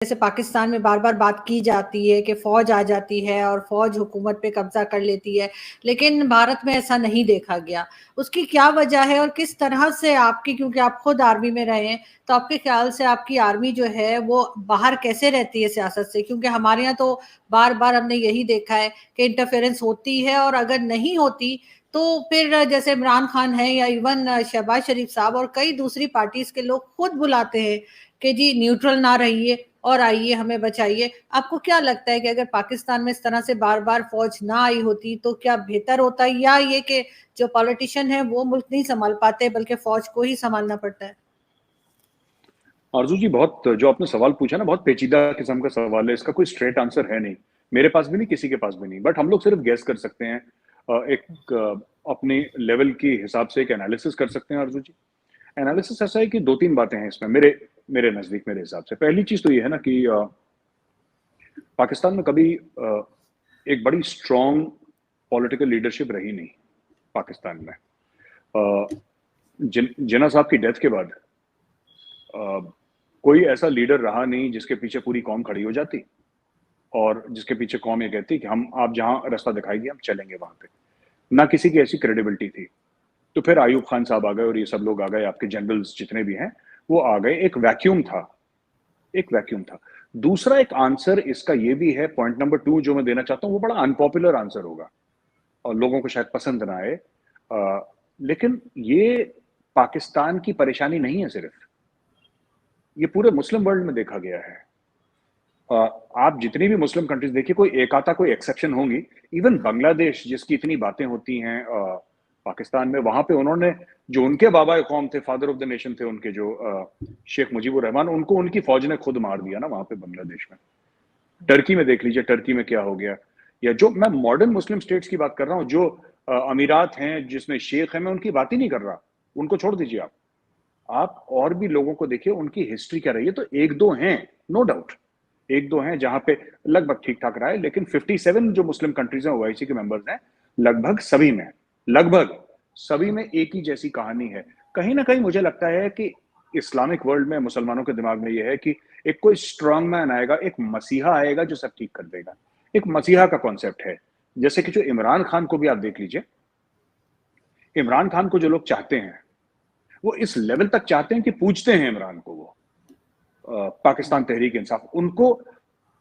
जैसे पाकिस्तान में बार बार बात की जाती है कि फौज आ जाती है और फौज हुकूमत पे कब्जा कर लेती है, लेकिन भारत में ऐसा नहीं देखा गया। उसकी क्या वजह है और किस तरह से आपकी, क्योंकि आप खुद आर्मी में रहे हैं, तो आपके ख्याल से आपकी आर्मी जो है वो बाहर कैसे रहती है सियासत से? क्योंकि हमारे यहाँ तो बार बार हमने यही देखा है कि इंटरफेरेंस होती है, और अगर नहीं होती तो फिर जैसे इमरान खान है या इवन शहबाज शरीफ साहब और कई दूसरी पार्टीज के लोग खुद बुलाते हैं कि जी न्यूट्रल ना रहिए और आइए हमें बचाइए। आपको क्या लगता है कि अगर पाकिस्तान में इस तरह से बार बार फौज ना आई होती तो क्या बेहतर होता, या ये कि जो पॉलिटिशियन है वो मुल्क नहीं संभाल पाते बल्कि फौज को ही संभालना पड़ता है? आरजू जी, बहुत जो आपने सवाल पूछा ना, बहुत पेचीदा किस्म का सवाल है। इसका कोई स्ट्रेट आंसर है नहीं, मेरे पास भी नहीं, किसी के पास भी नहीं। बट हम लोग सिर्फ गैस कर सकते हैं, अपने लेवल के हिसाब से एक एनालिसिस कर सकते हैं। आरजू जी, एनालिसिस ऐसा है कि दो तीन बातें हैं इसमें, मेरे मेरे नजदीक, मेरे हिसाब से। पहली चीज तो ये है ना कि पाकिस्तान में कभी एक बड़ी स्ट्रॉन्ग पॉलिटिकल लीडरशिप रही नहीं पाकिस्तान में। जिन्ना साहब की डेथ के बाद कोई ऐसा लीडर रहा नहीं जिसके पीछे पूरी कौम खड़ी हो जाती और जिसके पीछे कौम ये कहती कि हम, आप जहां रास्ता दिखाएंगे हम चलेंगे वहां पे। ना किसी की ऐसी क्रेडिबिलिटी थी। तो फिर आयूब खान साहब आ गए और ये सब लोग आ गए, आपके जनरल्स जितने भी हैं वो आ गए। एक वैक्यूम था, एक वैक्यूम था। दूसरा एक आंसर इसका ये भी है, पॉइंट नंबर 2 जो मैं देना चाहता हूं, वो बड़ा अनपॉपुलर आंसर होगा और लोगों को शायद पसंद ना आए, लेकिन ये पाकिस्तान की परेशानी नहीं है सिर्फ, ये पूरे मुस्लिम वर्ल्ड में देखा गया है। आप जितनी भी मुस्लिम कंट्रीज देखिए, कोई एक आता कोई एक्सेप्शन होंगी। इवन बांग्लादेश जिसकी इतनी बातें होती हैं पाकिस्तान में, वहां पे उन्होंने, जो उनके बाबा कौम थे, फादर ऑफ द नेशन थे उनके, जो शेख मुजीबुर रहमान, उनको उनकी फौज ने खुद मार दिया ना वहां पे बांग्लादेश में। टर्की में देख लीजिए, टर्की में क्या हो गया। या जो मैं मॉडर्न मुस्लिम स्टेट्स की बात कर रहा हूँ, जो अमीरात हैं जिसमें शेख है, मैं उनकी बात ही नहीं कर रहा, उनको छोड़ दीजिए आप और भी लोगों को देखिए उनकी हिस्ट्री क्या रही है। तो एक दो हैं, नो डाउट, एक दो हैं जहां पे लगभग ठीक ठाक रहा है, लेकिन 57 जो मुस्लिम कंट्रीज हैं ओआईसी के मेंबर्स हैं, लगभग सभी में एक ही जैसी कहानी है। कहीं ना कहीं मुझे लगता है कि इस्लामिक वर्ल्ड में मुसलमानों के दिमाग में यह है कि एक कोई स्ट्रांग मैन आएगा, एक मसीहा आएगा जो सब ठीक कर देगा। एक मसीहा का कॉन्सेप्ट है, जैसे कि जो इमरान खान को भी आप देख लीजिए। इमरान खान को जो लोग चाहते हैं वो इस लेवल तक चाहते हैं कि पूछते हैं इमरान को, वो पाकिस्तान तहरीक इंसाफ,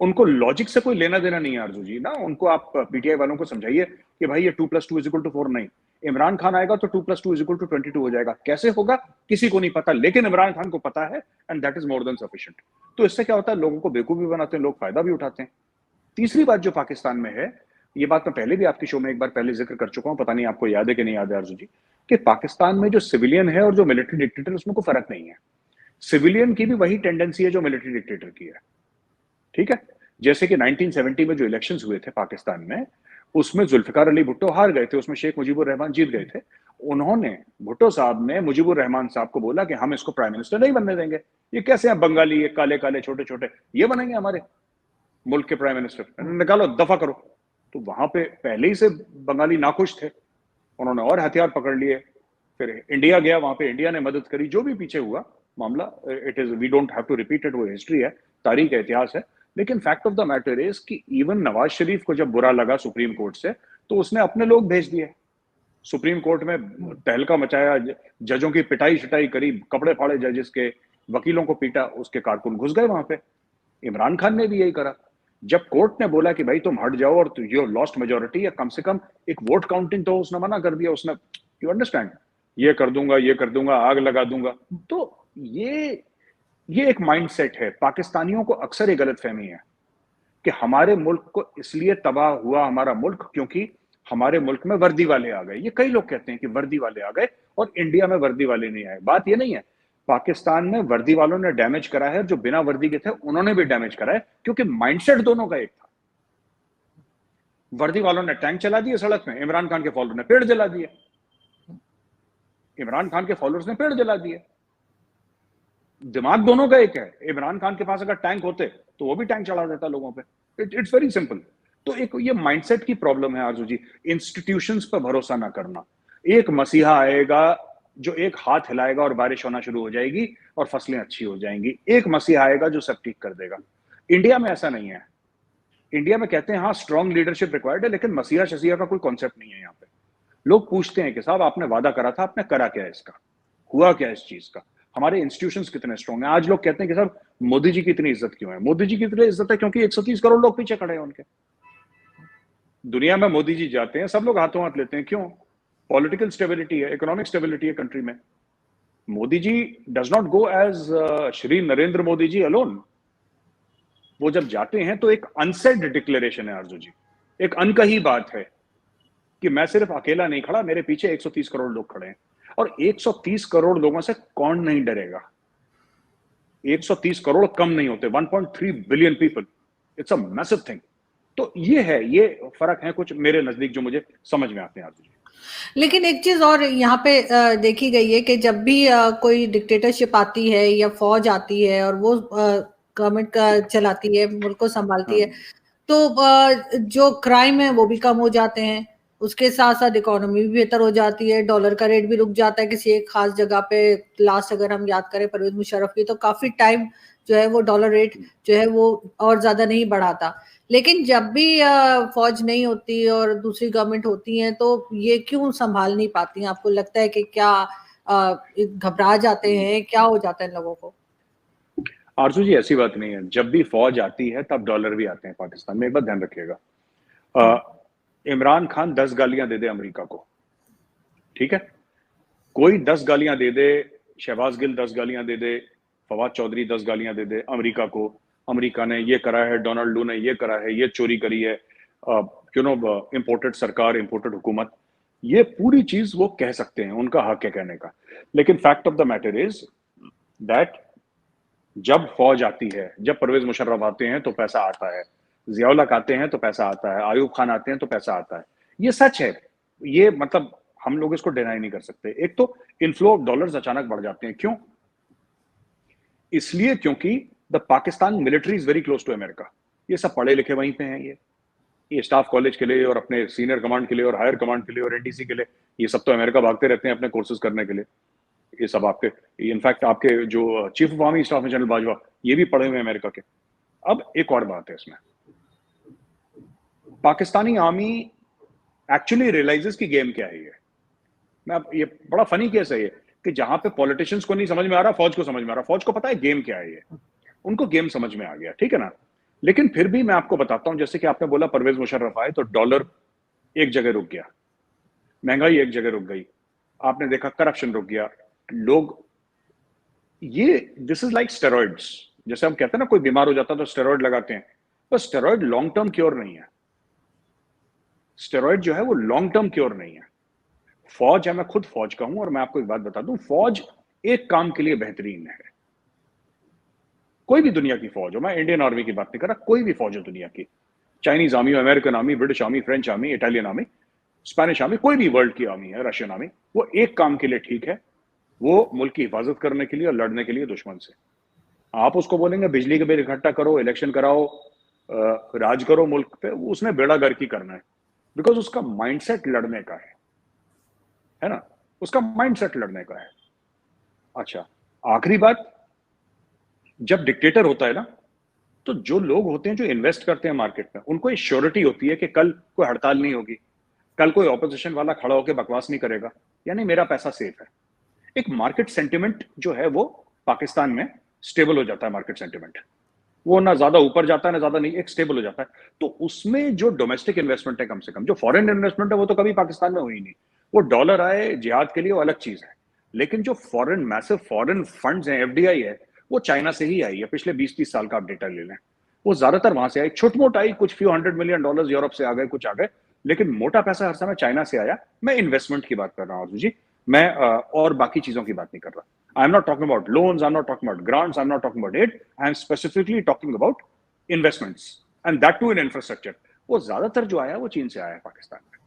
उनको लॉजिक से कोई लेना देना नहीं है आरजू जी ना। उनको आप पीटीआई वालों को समझाइए कि भाई ये 2+2=4 नहीं, इमरान खान आएगा तो 2+2=22 हो जाएगा। कैसे होगा किसी को नहीं पता, लेकिन इमरान खान को पता है, and that is more than sufficient. तो इससे क्या होता है, लोगों को बेवकूफ भी बनाते हैं, लोग फायदा भी उठाते हैं। तीसरी बात जो पाकिस्तान में है, ये बात मैं पहले भी आपकी शो में एक बार पहले जिक्र कर चुका हूं, पता नहीं आपको याद है कि नहीं याद है आरजू जी, कि पाकिस्तान में जो सिविलियन है और जो मिलिट्री डिक्टेटर, उसमें कोई फर्क नहीं है। सिविलियन की भी वही टेंडेंसी है जो मिलिट्री डिक्टेटर की है, ठीक है। जैसे कि 1970 में जो इलेक्शंस हुए थे पाकिस्तान में, उसमें जुल्फिकार अली भुट्टो हार गए थे, उसमें शेख मुजीबुर रहमान जीत गए थे। उन्होंने, भुट्टो साहब ने मुजीबुर रहमान साहब को बोला कि हम इसको प्राइम मिनिस्टर नहीं बनने देंगे, ये कैसे हैं बंगाली, ये काले काले छोटे छोटे, ये बनेंगे हमारे मुल्क के प्राइम मिनिस्टर, निकालो, दफा करो। तो वहां पे पहले ही से बंगाली नाखुश थे, उन्होंने और हथियार पकड़ लिए। फिर इंडिया गया, वहां पे इंडिया ने मदद करी, जो भी पीछे हुआ मामला, it is, we don't have to repeat it, वो हिस्ट्री है, तारीख है, इतिहास है। लेकिन fact of the matter is कि इवन नवाज शरीफ को जब बुरा लगा सुप्रीम कोर्ट से, तो उसने अपने लोग भेज दिए सुप्रीम कोर्ट में, तहलका मचाया, जजों की पिटाई शिटाई करी, कपड़े फाड़े जजेस के, वकीलों को पीटा, उसके कारकुन घुस गए वहां पे। इमरान खान ने भी यही करा। जब कोर्ट ने बोला कि भाई तुम हट जाओ और यू लॉस्ट मेजोरिटी, या कम से कम एक वोट काउंटिंग, तो उसने मना कर दिया। उसने, यू अंडरस्टैंड, ये कर दूंगा, ये कर दूंगा, आग लगा दूंगा। तो ये एक माइंडसेट है। पाकिस्तानियों को अक्सर ये गलतफहमी है कि हमारे मुल्क को इसलिए तबाह हुआ हमारा मुल्क क्योंकि हमारे मुल्क में वर्दी वाले आ गए। ये कई लोग कहते हैं कि वर्दी वाले आ गए और इंडिया में वर्दी वाले नहीं आए। बात ये नहीं है, पाकिस्तान में वर्दी वालों ने डैमेज करा है, जो बिना वर्दी के थे उन्होंने भी डैमेज करा है, क्योंकि माइंडसेट दोनों का एक था। वर्दी वालों ने टैंक चला दिए सड़क में, इमरान खान के फॉलोअर ने पेड़ जला दिए, इमरान खान के फॉलोअर्स ने पेड़ जला दिए। दिमाग दोनों का एक है। इमरान खान के पास अगर टैंक होते तो वो भी टैंक चढ़ा देता लोगों पे। It's very simple. तो एक ये माइंडसेट की प्रॉब्लम है आरजू जी, इंस्टीट्यूशंस पर भरोसा ना करना। एक मसीहा आएगा जो एक हाथ हिलाएगा और बारिश होना शुरू हो जाएगी और फसलें अच्छी हो जाएंगी। एक मसीहा आएगा जो सब ठीक कर देगा। इंडिया में ऐसा नहीं है। इंडिया में कहते हैं हाँ स्ट्रॉन्ग लीडरशिप रिक्वायर्ड है, लेकिन मसीहा शसीहा का कोई कॉन्सेप्ट नहीं है यहाँ पे। लोग पूछते हैं कि साहब आपने वादा करा था, आपने करा क्या है इसका, हुआ क्या इस चीज का, हमारे इंस्टीट्यूशंस कितने स्ट्रॉन्ग हैं। आज लोग कहते हैं कि सर मोदी जी की इतनी इज्जत क्यों है? मोदी जी की इतनी इज्जत है क्योंकि 130 करोड़ लोग पीछे खड़े हैं उनके। दुनिया में मोदी जी जाते हैं, सब लोग हाथों हाथ लेते हैं, क्यों? पॉलिटिकल स्टेबिलिटी है, इकोनॉमिक स्टेबिलिटी है कंट्री में। Modi ji does not go as Shri Narendra Modi ji alone. वो जब जाते हैं तो एक अनसेड डिक्लेरेशन है आरजू जी, एक अनकही बात है कि मैं सिर्फ अकेला नहीं खड़ा, मेरे पीछे 130 करोड़ लोग खड़े हैं। और 130 करोड़ लोगों से कौन नहीं डरेगा? 130 करोड़ कम नहीं होते, 1.3 billion people, it's a massive thing. तो ये है, ये फर्क है कुछ मेरे नजदीक जो मुझे समझ में आते हैं आरजू जी। लेकिन एक चीज और यहाँ पे देखी गई है कि जब भी कोई डिक्टेटरशिप आती है या फौज आती है और वो गवर्नमेंट का चलाती है, मुल्क को संभालती है, तो जो क्राइम है वो भी कम हो जाते हैं, उसके साथ साथ इकोनॉमी भी बेहतर हो जाती है, डॉलर का रेट भी रुक जाता है किसी एक खास जगह पे। लास्ट अगर हम याद करें परवेज मुशर्रफ की, तो काफी टाइम जो है वो डॉलर रेट जो है वो और ज्यादा नहीं बढ़ाता। लेकिन जब भी फौज नहीं होती और दूसरी गवर्नमेंट होती है, तो ये क्यों संभाल नहीं पाती हैं? आपको लगता है कि क्या घबरा जाते हैं, क्या हो जाता है इन लोगों को? आरजू जी ऐसी बात नहीं है, जब भी फौज आती है तब डॉलर भी आते हैं पाकिस्तान में, एक बात ध्यान रखिएगा। इमरान खान 10 गालियां दे दे अमेरिका को, ठीक है, कोई 10 गालियां दे दे, शहबाज गिल 10 गालियां दे दे, फवाद चौधरी 10 गालियां दे दे अमेरिका को, अमेरिका ने ये करा है, डोनाल्ड लू ने ये करा है, ये चोरी करी है, इंपोर्टेड सरकार, इंपोर्टेड हुकूमत, ये पूरी चीज वो कह सकते हैं, उनका हक है कहने का। लेकिन fact of the matter is that जब फौज आती है, जब परवेज मुशर्रफ आते हैं तो पैसा आता है, जियाउल हक आते हैं तो पैसा आता है, आयूब खान आते हैं तो पैसा आता है। ये सच है, ये मतलब हम लोग इसको डिनाई नहीं कर सकते। एक तो इनफ्लो ऑफ डॉलर्स अचानक बढ़ जाते हैं, क्यों? इसलिए क्योंकि the Pakistan military is very close to America. ये सब पढ़े लिखे वहीं पे हैं, ये स्टाफ कॉलेज के लिए और अपने सीनियर कमांड के लिए और हायर कमांड के लिए और एनडीसी के लिए, ये सब तो अमेरिका भागते रहते हैं अपने कोर्सेज करने के लिए। ये सब आपके, इनफैक्ट आपके जो चीफ ऑफ आर्मी स्टाफ है जनरल बाजवा, ये भी पढ़े हुए अमेरिका के। अब एक और बात है इसमें, पाकिस्तानी आर्मी एक्चुअली रियलाइजेस की गेम क्या है ये। मैं अब, ये बड़ा फनी केस है ये कि जहां पे पॉलिटिशियंस को नहीं समझ में आ रहा, फौज को समझ में आ रहा। फौज को पता है गेम क्या है ये, उनको गेम समझ में आ गया, ठीक है ना। लेकिन फिर भी मैं आपको बताता हूं, जैसे कि आपने बोला परवेज मुशर्रफ आए तो डॉलर एक जगह रुक गया, महंगाई एक जगह रुक गई, आपने देखा करप्शन रुक गया, लोग, ये दिस इज लाइक स्टेरॉइड्स। जैसे हम कहते हैं ना कोई बीमार हो जाता है तो स्टेरॉइड लगाते हैं, पर स्टेरॉइड लॉन्ग टर्म क्योर नहीं है। स्टेरॉइड जो है वो लॉन्ग टर्म क्योर नहीं है। फौज है, मैं खुद फौज का हूं और मैं आपको एक बात बता दूं, फौज एक काम के लिए बेहतरीन है। कोई भी दुनिया की फौज हो, मैं इंडियन आर्मी की बात नहीं कर रहा, कोई भी फौज हो दुनिया की, चाइनीज आर्मी हो, American army, British army, French army, Italian army, Spanish army, कोई भी वर्ल्ड की आर्मी है, रशियन आर्मी, वो एक काम के लिए ठीक है, वो मुल्क की हिफाजत करने के लिए और लड़ने के लिए दुश्मन से। आप उसको बोलेंगे बिजली के बिल इकट्ठा करो, इलेक्शन कराओ, राज करो मुल्क पे, उसने बेड़ा गर्क करना है, बिकॉज उसका माइंडसेट लड़ने का है ना, उसका माइंडसेट लड़ने का है। अच्छा, आखिरी बात, जब डिक्टेटर होता है ना, तो जो लोग होते हैं जो इन्वेस्ट करते हैं मार्केट में, उनको एक श्योरिटी होती है कि कल कोई हड़ताल नहीं होगी, कल कोई ऑपोजिशन वाला खड़ा होकर बकवास नहीं करेगा, यानी मेरा पैसा सेफ है। एक मार्केट सेंटिमेंट जो है वो पाकिस्तान में स्टेबल हो जाता है। मार्केट सेंटिमेंट वो ना ज्यादा ऊपर जाता है ना ज्यादा नहीं, एक स्टेबल हो जाता है। तो उसमें जो डोमेस्टिक इन्वेस्टमेंट है, कम से कम जो फॉरेन इन्वेस्टमेंट है, वो तो कभी पाकिस्तान में हुई नहीं। वो डॉलर आए जिहाद के लिए, वो अलग चीज है। लेकिन जो फॉरेन मैसिव फॉरेन फंड्स हैं, एफडीआई है, वो चाइना से ही आई है। पिछले 20-30 साल का आप डेटा ले लें, वो ज्यादातर वहां से आई। छोट मोट आई, कुछ फ्यू $100 मिलियन यूरोप से आ गए, कुछ आ गए, लेकिन मोटा पैसा हर समय चाइना से आया। मैं इन्वेस्टमेंट की बात कर रहा हूँ जी, मैं और बाकी चीजों की बात नहीं कर रहा। I'm not talking about loans, I'm not talking about grants, I'm not talking about aid, I'm specifically talking about investments, and that too in infrastructure। वो ज्यादातर जो आया वो चीन से आया है पाकिस्तान में।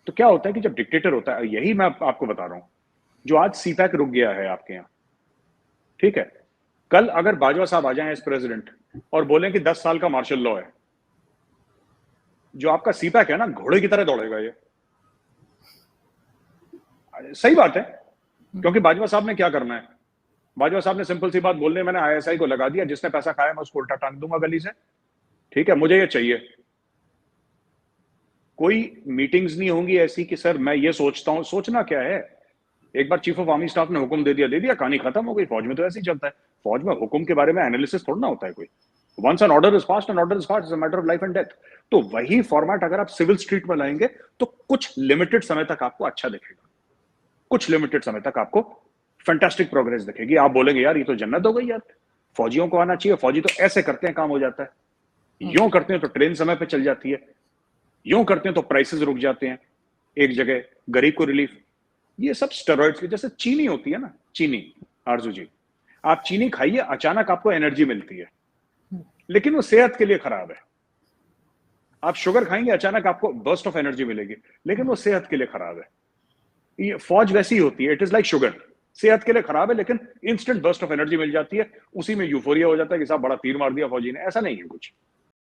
तो क्या होता है कि जब डिक्टेटर होता है, यही मैं आपको बता रहा हूं, जो आज सीपैक रुक गया है आपके यहाँ, ठीक है, कल अगर बाजवा साहब आ जाए एज प्रेसिडेंट और बोले कि 10 साल का मार्शल लॉ है, जो आपका सीपैक है ना, घोड़े की तरह दौड़ेगा ये। सही बात है, क्योंकि बाजवा साहब ने क्या करना है, बाजवा साहब ने सिंपल सी बात बोलने, मैंने ISI को लगा दिया, जिसने पैसा खाया मैं उसको उल्टा टांग दूंगा गली से, ठीक है, मुझे ये चाहिए। कोई मीटिंग्स नहीं होंगी ऐसी कि सर मैं ये सोचता हूं, सोचना क्या है, एक बार चीफ ऑफ आर्मी स्टाफ ने हुक्म दे दिया, कहानी खत्म हो गई। फौज में तो ऐसे ही चलता है, फौज में हुक्म के बारे में एनालिसिस थोड़ा ना होता है कोई। Once an order is passed, an order is passed, it's a matter of life and death. तो वही फॉर्मेट अगर आप सिविल स्ट्रीट में लाएंगे तो कुछ लिमिटेड समय तक आपको अच्छा दिखेगा, कुछ लिमिटेड समय तक आपको फैंटास्टिक प्रोग्रेस दिखेगी। आप बोलेंगे यार ये तो जन्नत हो गई यार, फौजियों को आना चाहिए, फौजी तो ऐसे करते हैं काम हो जाता है, यूं करते हैं तो ट्रेन समय पे चल जाती है, यूं करते हैं तो प्राइसेस रुक जाते हैं एक जगह, गरीब को रिलीफ। ये सब स्टेरॉइड्स की, जैसे चीनी होती है ना, चीनी, आरजू जी, आप चीनी खाइए, अचानक आपको एनर्जी मिलती है, लेकिन वो सेहत के लिए खराब है। आप शुगर खाएंगे, अचानक आपको बर्स्ट ऑफ एनर्जी मिलेगी, लेकिन वो सेहत के लिए खराब है। ये फौज वैसी होती है, इट इज लाइक शुगर, सेहत के लिए खराब है, लेकिन इंस्टेंट बर्स्ट ऑफ एनर्जी मिल जाती है, उसी में यूफोरिया हो जाता है कि साहब बड़ा तीर मार दिया फौजी ने। ऐसा नहीं है कुछ,